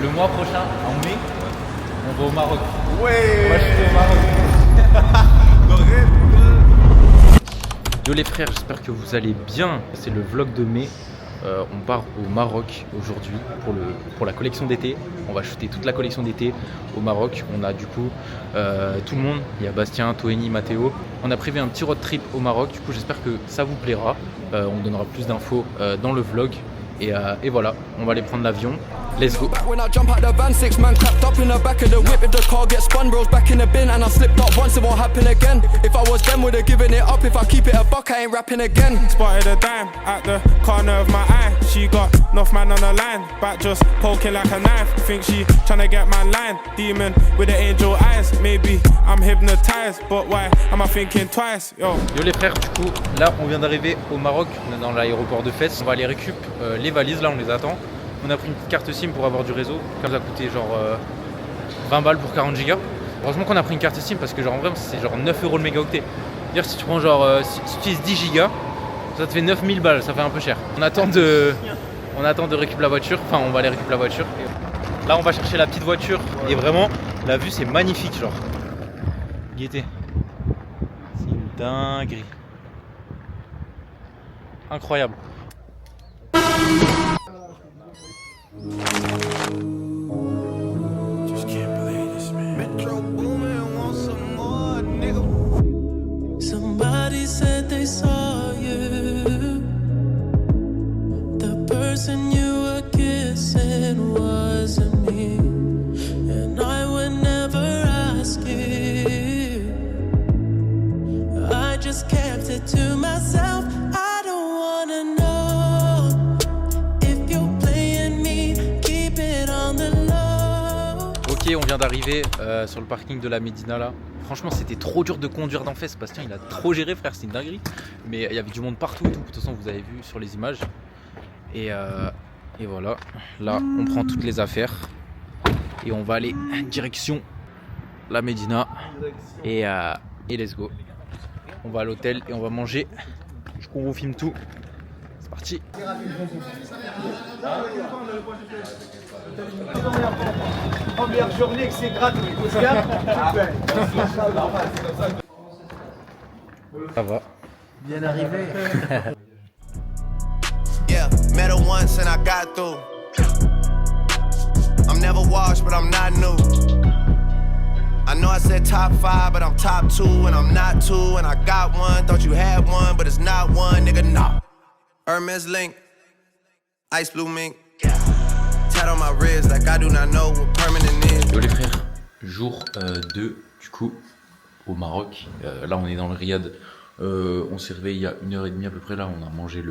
Le mois prochain, en mai, on va au Maroc. Ouais. Moi, je suis au Maroc. Yo les frères, j'espère que vous allez bien. C'est le vlog de mai. On part au Maroc aujourd'hui pour la collection d'été. On va shooter toute la collection d'été au Maroc. On a du coup tout le monde. Il y a Bastien, Toeni, Mathéo. On a prévu un petit road trip au Maroc. Du coup, j'espère que ça vous plaira. On donnera plus d'infos dans le vlog. Et voilà, on va aller prendre l'avion. Let's go. When I jump out the van, 6 man clapped up in the back of the whip. If the car gets spun, rolls back in the bin, and I slipped up once, it won't happen again. If I was them, would've given it up. If I keep it a buck, I ain't rapping again. Spotted a dime at the corner of my eye. She got enough man on the line, back just poking like a knife. Think she tryna get my line. Demon with the angel eyes. Maybe I'm hypnotized, but why am I thinking twice? Yo les frères, du coup, là on vient d'arriver au Maroc. On est dans l'aéroport de Fès. On va aller récup les valises, là on les attend. On a pris une petite carte SIM pour avoir du réseau. Ça nous a coûté genre 20 balles pour 40 gigas. Heureusement qu'on a pris une carte SIM parce que genre en vrai c'est genre 9 € le mégaoctet. C'est-à-dire si tu prends genre si tu utilises 10 gigas, ça te fait 9000 balles, ça fait un peu cher. On attend de récupérer la voiture, enfin on va aller récupérer la voiture. Là on va chercher la petite voiture et vraiment la vue c'est magnifique genre. Gaieté. C'est une dinguerie. Incroyable. just can't believe this, man. Metro Boomin want some more, nigga. Somebody said they saw you. The person you were kissing wasn't me, and I would never ask you. I just kept it to myself. I don't wanna know if you're playing me. Keep it on the low. Ok, on vient d'arriver sur le parking de la Médina là. Franchement, c'était trop dur de conduire dans Fès. Bastien, il a trop géré, frère, c'est une dinguerie. Mais il y avait du monde partout et tout. De toute façon, vous avez vu sur les images. Et voilà. Là, on prend toutes les affaires et on va aller direction la Médina. Et let's go. On va à l'hôtel et on va manger. Du coup, on vous filme tout. C'est parti. Première journée que c'est gratuit. Ça va. Bien arrivé. Yeah, met her once and I got through. I'm never washed, but I'm not new. I know I said top 5, but I'm top 2, and I'm not 2, and I got one. Thought you had one, but it's not one, nigga, no. Hermes link, ice blue mink. Tat on my wrist like I do not know what permanent is. Yo les frères, jour 2 du coup au Maroc. Là on est dans le Riad. On s'est réveillé il y a 1h30 à peu près. Là on a mangé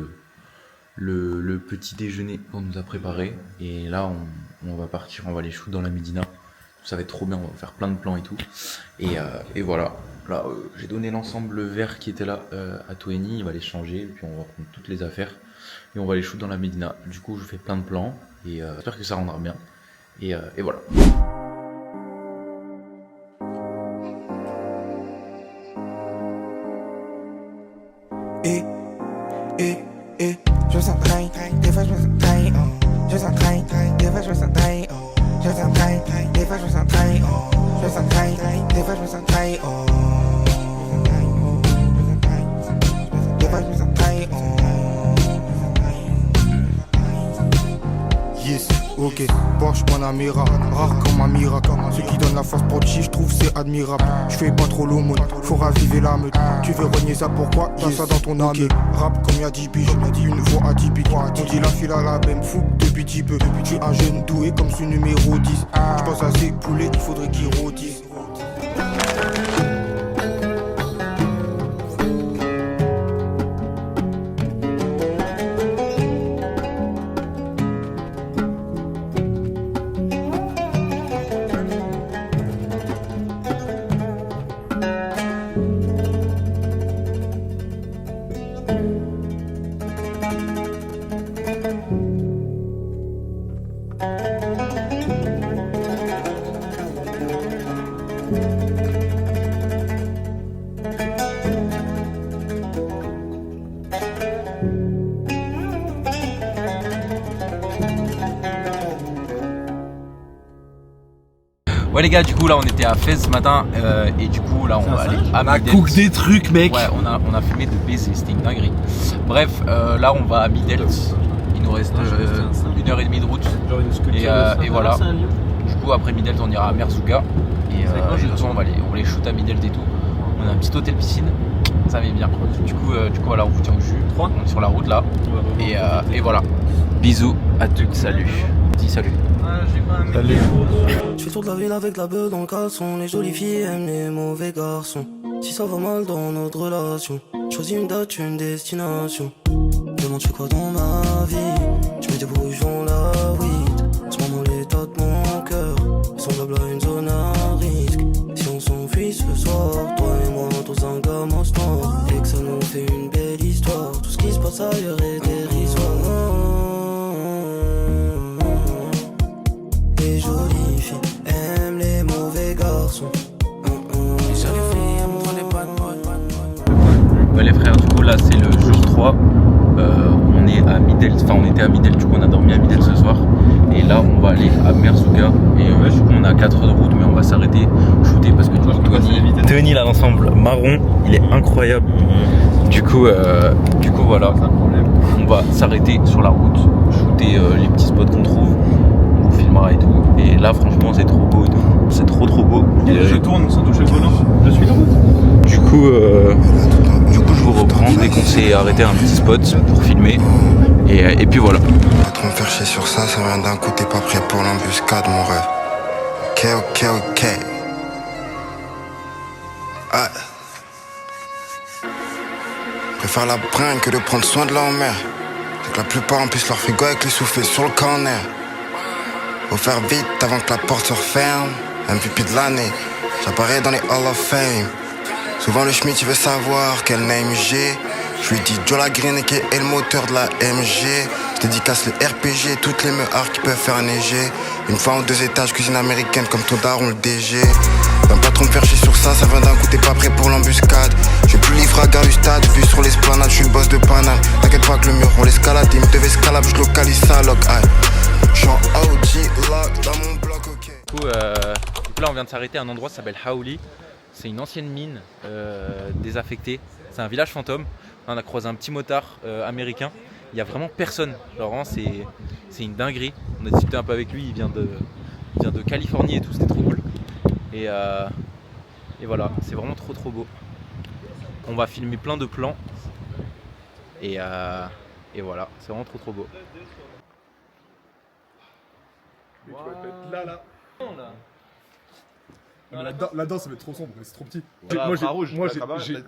le petit déjeuner qu'on nous a préparé. Et là on va partir, on va aller shoot dans la Médina. Ça va être trop bien, on va faire plein de plans et tout. Et voilà. Là j'ai donné l'ensemble vert qui était là à Toeni. Il va les changer et puis on va prendre toutes les affaires. Et on va aller shoot dans la Médina. Du coup je fais plein de plans. Et j'espère que ça rendra bien. Et voilà. Je me sens train, des fois je me sens train, je me sens train, des fois je me sens train, je me sens train, des fois je me sens train, je me sens train, des fois je me sens train, des fois je me sens train. Yes, ok, Porsche Panamera, rare comme un miracle. Ceux qui donnent la face pour chi, je trouve c'est admirable. Je fais pas trop l'aumône, faut raviver la meute. Tu veux renier ça pourquoi? T'as ça dans ton âme. Rap comme y'a 10 piges, une voix atypique. On dit la file à la même fou depuis petit peu. Je suis un jeune doué comme ce numéro 10. Je pense à ces poulets, il faudrait qu'ils rôtissent. Ouais les gars, du coup là on était à Fès ce matin et du coup là on va aller à On a Midelt. cook des trucs, mec. Ouais, on a fumé de baiser, c'était une dinguerie. Bref, là on va à Midelt. Il nous reste 1h30 de route. Et voilà. Du coup après Midelt on ira à Merzouga. Et de toute façon on va aller shoot à Midelt et tout. On a un petit hôtel piscine. Ça met bien. Du coup voilà, on vous tient au jus. On est sur la route là. Et voilà. Bisous à toutes, salut. Dis salut. Salut. Je fais le tour de la ville avec la beuh dans le caleçon. Les jolies filles aiment les mauvais garçons. Si ça va mal dans notre relation, choisis une date, une destination. Demande je fais quoi dans ma vie. Je me débrouille, je vends la weed. En ce moment l'état de mon cœur est semblable à une zone à risque. Si on s'enfuit ce soir, toi et moi dans un gamos noir, et que ça nous fait une belle histoire, tout ce qui se passe ailleurs est dérisoire. Les jolies filles aiment les mauvais garçons. Ouais les frères, du coup là c'est le jour 3. On est à Midelt, enfin on était à Midelt, du coup on a dormi à Midelt ce soir. Et là on va aller à Merzouga. Et du coup on a 4 heures de route mais on va s'arrêter shooter parce que du coup Tony là l'ensemble marron, il est incroyable. Du coup voilà, on va s'arrêter sur la route, shooter les petits spots qu'on trouve. On vous filmera et tout. Et là franchement c'est trop beau et tout. C'est trop beau. Je tourne sans toucher le volant. Je suis de route. Du coup je vous reprends dès qu'on s'est arrêté à un petit spot pour filmer. Et puis voilà. Pas trop me faire chier sur ça, ça vient d'un coup, t'es pas prêt pour l'embuscade, mon rêve. Ok. Ah. Préfère la bringue que de prendre soin de leur mère. C'est que la plupart remplissent leur frigo avec les soufflets sur le corner. Faut faire vite avant que la porte se referme. MVP de l'année, j'apparais dans les Hall of Fame. Souvent le schmitt il veut savoir quel name j'ai. Je lui dis Joe la Green et qui est le moteur de la MG. Je dédicace le RPG, toutes les meuhards qui peuvent faire neiger. Une fois en 2 étages, cuisine américaine comme ton daron le DG. Viens pas trop me faire chier sur ça, ça vient d'un coup, t'es pas prêt pour l'embuscade. J'ai plus livré à gare du stade, vue sur l'esplanade, je suis le boss de Paname. T'inquiète pas que le mur on l'escalade, il me devait escalade, je localise ça, lock, aïe. J'suis en OG lock dans mon bloc, ok. Du coup là on vient de s'arrêter à un endroit qui s'appelle Haoli. C'est une ancienne mine désaffectée. C'est un village fantôme. On a croisé un petit motard américain. Il n'y a vraiment personne. Genre vraiment, c'est une dinguerie. On a discuté un peu avec lui. Il vient de Californie et tout. C'était trop cool. Et voilà, c'est vraiment trop beau. On va filmer plein de plans. Et voilà, c'est vraiment trop beau. Mais tu vas te mettre là. Là-dedans, ça va être trop sombre, c'est trop petit. Moi, j'ai.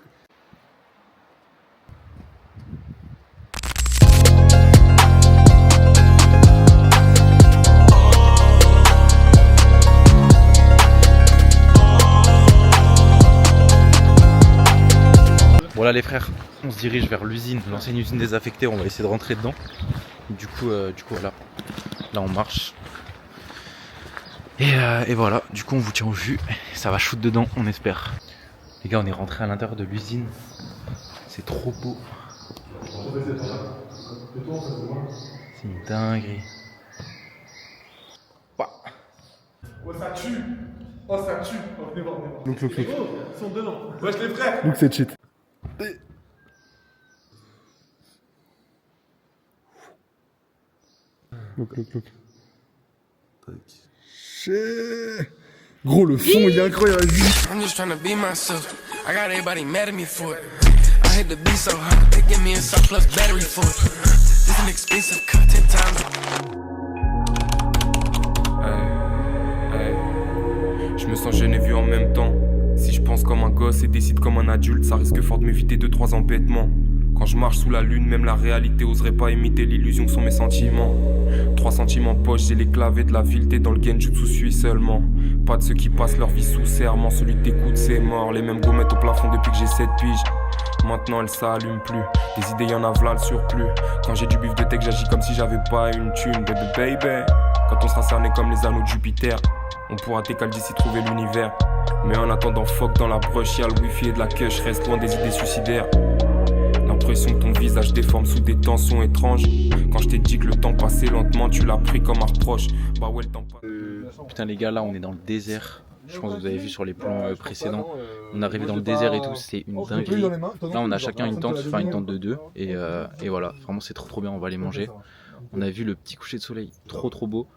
Voilà les frères, on se dirige vers l'usine, l'ancienne usine désaffectée. On va essayer de rentrer dedans. Du coup voilà, là on marche. Et voilà, du coup on vous tient au jus, ça va shoot dedans, on espère. Les gars, on est rentré à l'intérieur de l'usine, c'est trop beau. C'est une dinguerie. Oh ça tue. Oh venez voir. Look. Ils sont dedans. Wesh les frères. Look, c'est cheat. Look. Gros, le son il est incroyable. I'm just trying to be myself. I got everybody mad at me for it. I hate to be so hot. They give me a surplus battery for it. This an expensive cut 10 times. Je me sens jeune et vieux en même temps. Si je pense comme un gosse et décide comme un adulte, ça risque fort de m'éviter 2-3 embêtements. Quand je marche sous la lune, même la réalité oserait pas imiter l'illusion que sont mes sentiments. 3 sentiments poche, j'ai les clavés de la vilté dans le genjutsu suis seulement. Pas de ceux qui passent leur vie sous serment, celui que t'écoutes c'est mort. Les mêmes gommettes au plafond depuis que j'ai 7 piges. Maintenant elle s'allume plus, des idées y'en a v'là le surplus. Quand j'ai du bif de tech j'agis comme si j'avais pas une thune. Baby, quand on sera cerné comme les anneaux de Jupiter, on pourra décaler d'ici trouver l'univers. Mais en attendant fuck dans la brush, y'a le wifi et de la cash, reste loin des idées suicidaires. l'impression que ton visage déforme sous des tensions étranges. Quand je t'ai dit que le temps passait lentement, tu l'as pris comme un reproche. Bah ouais, le temps passe. Putain les gars, là on est dans le désert. Je pense que vous avez vu sur les plans précédents. On est arrivé dans le désert et tout, c'est une dinguerie. Là on a chacun une tente, enfin une tente de deux. Et voilà, vraiment c'est trop bien, on va aller manger. On a vu le petit coucher de soleil, trop beau.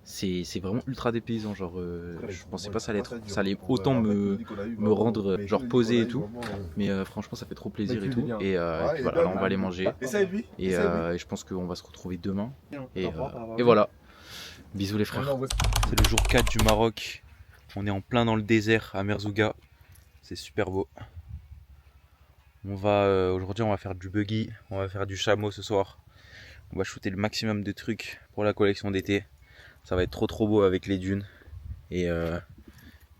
C'est vraiment ultra dépaysant, genre je pensais pas ça allait autant me rendre genre posé et tout. Mais franchement ça fait trop plaisir et tout. Et puis voilà, là on va aller manger. Et je pense qu'on va se retrouver demain. Et voilà. Bisous les frères. C'est le jour 4 du Maroc. On est en plein dans le désert à Merzouga. C'est super beau. Aujourd'hui on va faire du buggy, on va faire du chameau ce soir. On va shooter le maximum de trucs pour la collection d'été. Ça va être trop beau avec les dunes. Et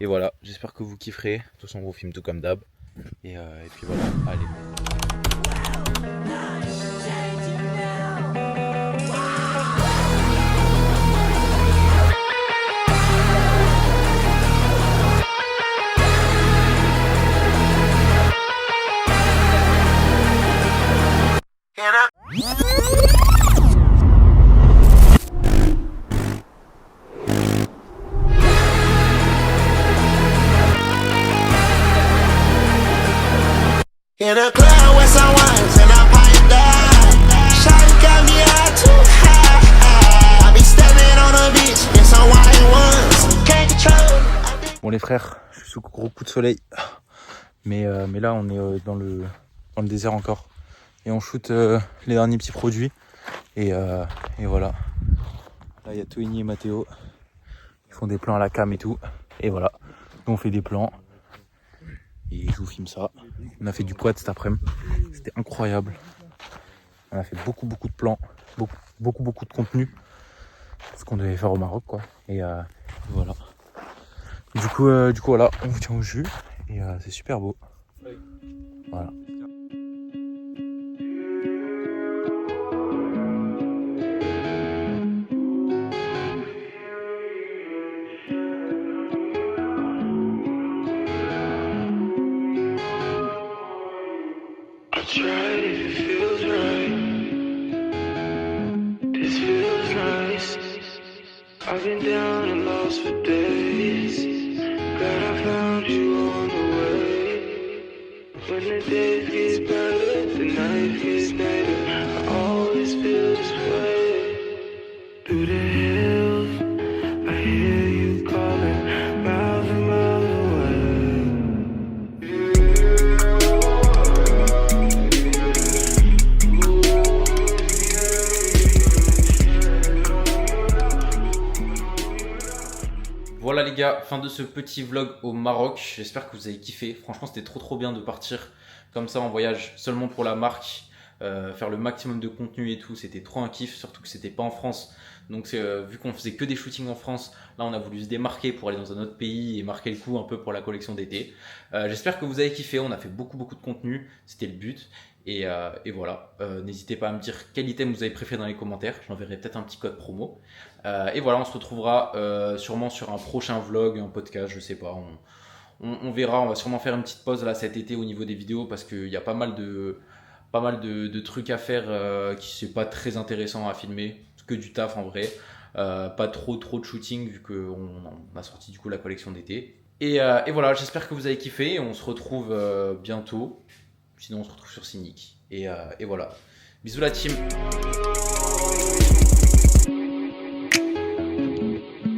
voilà, j'espère que vous kifferez. De toute façon on vous filme tout comme d'hab. Et puis voilà, allez. In a club with some wines and I pipe down. Shawty got me out too high. I be stepping on the beach in some white ones. Can't control. Bon les frères, je suis sous gros coup de soleil. Mais là on est dans le désert encore. Et on shoot les derniers petits produits. Et voilà. Là il y a Toini et Mathéo. Ils font des plans à la cam et tout. Et voilà. Nous on fait des plans. Et je vous filme ça. On a fait du quad cet après-midi. C'était incroyable. On a fait beaucoup de plans. Beaucoup de contenu. Ce qu'on devait faire au Maroc quoi. Et voilà. Du coup voilà, on vous tient au jus. Et c'est super beau. Voilà. I've been down and lost for days. Glad I found you on the way. When the days get better, the nights get better. I always feel this way. Through the hills, I hear you calling, miles and miles away. Voilà les gars, fin de ce petit vlog au Maroc. J'espère que vous avez kiffé. Franchement c'était trop bien de partir comme ça en voyage seulement pour la marque. Faire le maximum de contenu et tout, c'était trop un kiff. Surtout que c'était pas en France. Donc vu qu'on faisait que des shootings en France, là on a voulu se démarquer pour aller dans un autre pays et marquer le coup un peu pour la collection d'été. J'espère que vous avez kiffé, on a fait beaucoup de contenu, c'était le but. Et voilà, n'hésitez pas à me dire quel item vous avez préféré dans les commentaires, j'enverrai peut-être un petit code promo. Et voilà, on se retrouvera sûrement sur un prochain vlog, un podcast, je sais pas, on verra, on va sûrement faire une petite pause là cet été au niveau des vidéos parce qu'il y a pas mal de trucs à faire qui c'est pas très intéressant à filmer, que du taf en vrai, pas trop de shooting vu qu'on a sorti du coup la collection d'été. Et voilà, j'espère que vous avez kiffé et on se retrouve bientôt. Sinon on se retrouve sur Cynic. Et voilà. Bisous la team.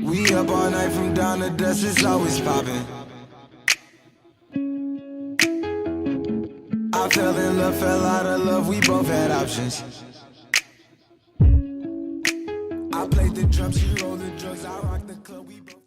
We up all night from down to dust, it's always popping. I fell in love, fell out of love, we both had options. I played the drums, she rolled the drugs, I rocked the club, we both